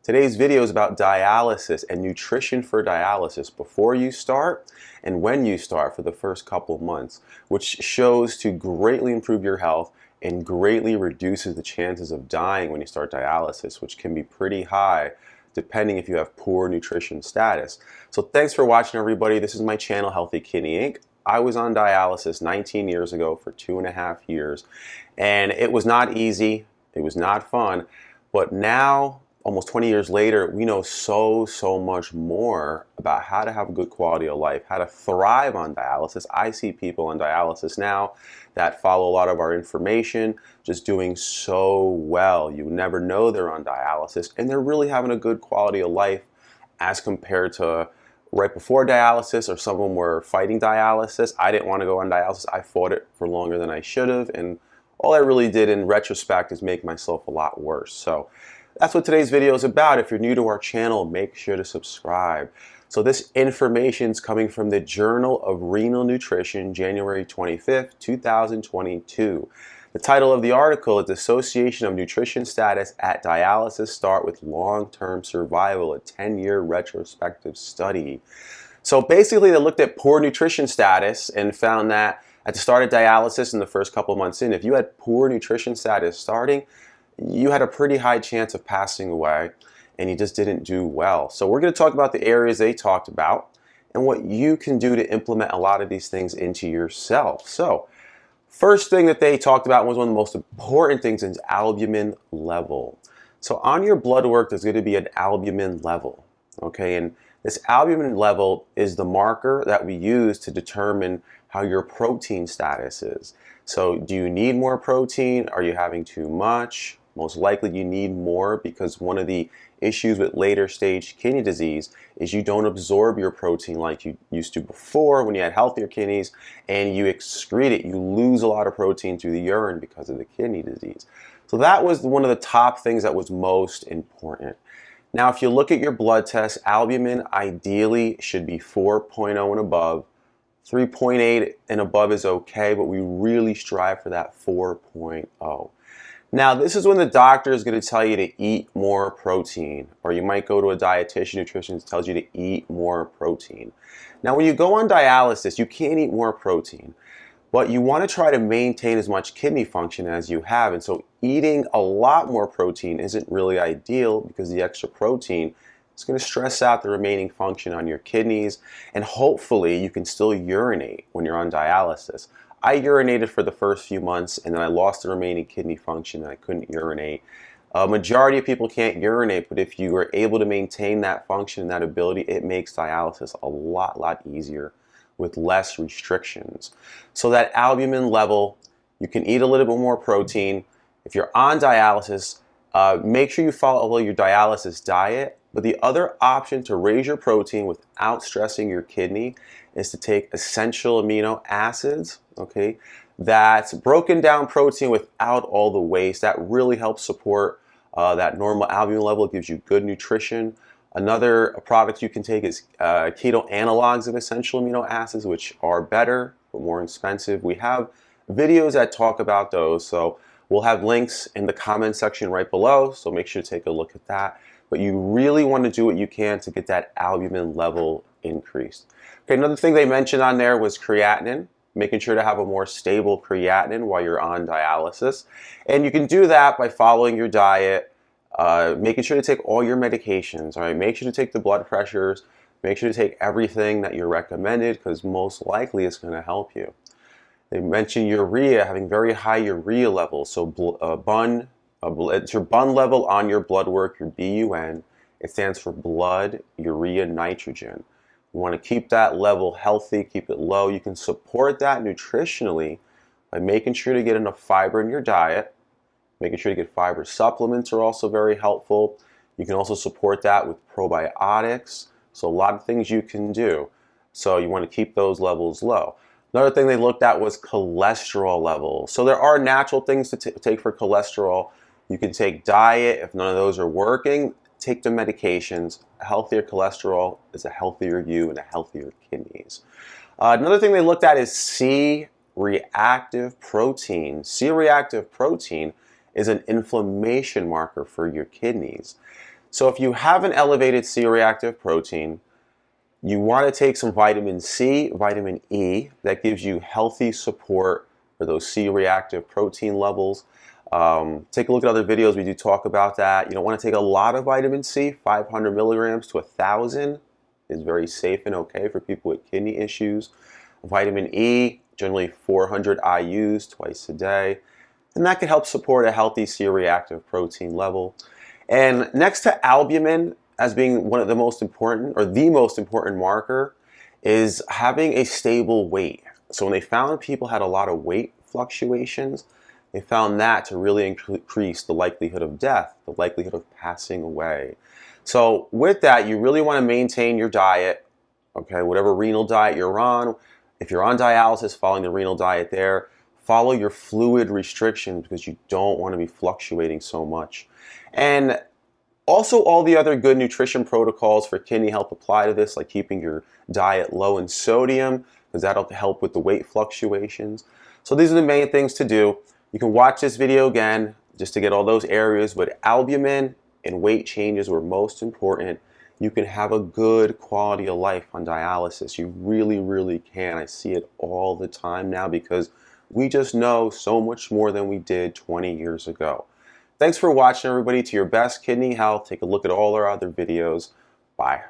Today's video is about dialysis and nutrition for dialysis before you start and when you start for the first couple of months, which shows to greatly improve your health and greatly reduces the chances of dying when you start dialysis, which can be pretty high depending if you have poor nutrition status. So thanks for watching, everybody. This is my channel, Healthy Kidney Inc. I was on dialysis 19 years ago for 2.5 years, and it was not easy. It was not fun, but now, almost 20 years later, we know so much more about how to have a good quality of life, how to thrive on dialysis. I see people on dialysis now that follow a lot of our information, just doing so well. You never know they're on dialysis, and they're really having a good quality of life as compared to right before dialysis, or some of them were fighting dialysis. I didn't want to go on dialysis. I fought it for longer than I should have, and all I really did in retrospect is make myself a lot worse. So that's what today's video is about. If you're new to our channel, make sure to subscribe. So this information is coming from the Journal of Renal Nutrition, January 25th, 2022. The title of the article is Association of Nutrition Status at Dialysis Start with Long-Term Survival, a 10-year retrospective study. So basically they looked at poor nutrition status and found that at the start of dialysis in the first couple of months in, if you had poor nutrition status starting, you had a pretty high chance of passing away and you just didn't do well. So we're going to talk about the areas they talked about and what you can do to implement a lot of these things into yourself. So first thing that they talked about was one of the most important things is albumin level. So on your blood work, there's going to be an albumin level, okay? And this albumin level is the marker that we use to determine how your protein status is. So do you need more protein? Are you having too much? Most likely you need more, because one of the issues with later stage kidney disease is you don't absorb your protein like you used to before when you had healthier kidneys, and you excrete it. You lose a lot of protein through the urine because of the kidney disease. So that was one of the top things that was most important. Now, if you look at your blood test, albumin ideally should be 4.0 and above. 3.8 and above is okay, but we really strive for that 4.0. Now, this is when the doctor is going to tell you to eat more protein, or you might go to a dietitian, nutritionist tells you to eat more protein. Now, when you go on dialysis, you can't eat more protein, but you want to try to maintain as much kidney function as you have, and so eating a lot more protein isn't really ideal, because the extra protein is going to stress out the remaining function on your kidneys, and hopefully you can still urinate when you're on dialysis. I urinated for the first few months, and then I lost the remaining kidney function and I couldn't urinate. A majority of people can't urinate, but if you are able to maintain that function and that ability, it makes dialysis a lot easier with less restrictions. So that albumin level, you can eat a little bit more protein. If you're on dialysis, make sure you follow your dialysis diet. But the other option to raise your protein without stressing your kidney is to take essential amino acids, okay? That's broken down protein without all the waste. That really helps support that normal albumin level. It gives you good nutrition. Another product you can take is keto analogs of essential amino acids, which are better but more expensive. We have videos that talk about those, so we'll have links in the comment section right below, so make sure to take a look at that. But you really want to do what you can to get that albumin level increased. Okay, another thing they mentioned on there was creatinine, making sure to have a more stable creatinine while you're on dialysis. And you can do that by following your diet, making sure to take all your medications, all right? Make sure to take the blood pressures, make sure to take everything that you're recommended, because most likely it's going to help you. They mentioned urea, having very high urea levels, so it's your BUN level on your blood work, your BUN. It stands for blood urea nitrogen. You want to keep that level healthy, keep it low. You can support that nutritionally by making sure to get enough fiber in your diet. Making sure to get fiber supplements are also very helpful. You can also support that with probiotics. So a lot of things you can do. So you want to keep those levels low. Another thing they looked at was cholesterol levels. So there are natural things to take for cholesterol. You can take diet. If none of those are working, take the medications. A healthier cholesterol is a healthier you and a healthier kidneys. Another thing they looked at is C-reactive protein. C-reactive protein is an inflammation marker for your kidneys. So if you have an elevated C-reactive protein, you want to take some vitamin C, vitamin E, that gives you healthy support for those C-reactive protein levels. Take a look at other videos, we do talk about that. You don't want to take a lot of vitamin C, 500 milligrams to 1,000 is very safe and okay for people with kidney issues. Vitamin E, generally 400 IUs twice a day, and that can help support a healthy C-reactive protein level. And next to albumin, as being one of the most important, or the most important marker, is having a stable weight. So when they found people had a lot of weight fluctuations, they found that to really increase the likelihood of death, the likelihood of passing away. So with that, you really want to maintain your diet, okay, whatever renal diet you're on. If you're on dialysis, following the renal diet there, follow your fluid restrictions because you don't want to be fluctuating so much. And also, all the other good nutrition protocols for kidney health apply to this, like keeping your diet low in sodium, because that'll help with the weight fluctuations. So these are the main things to do. You can watch this video again just to get all those areas, but albumin and weight changes were most important. You can have a good quality of life on dialysis. You really, really can. I see it all the time now because we just know so much more than we did 20 years ago. Thanks for watching, everybody. To your best kidney health, take a look at all our other videos. Bye.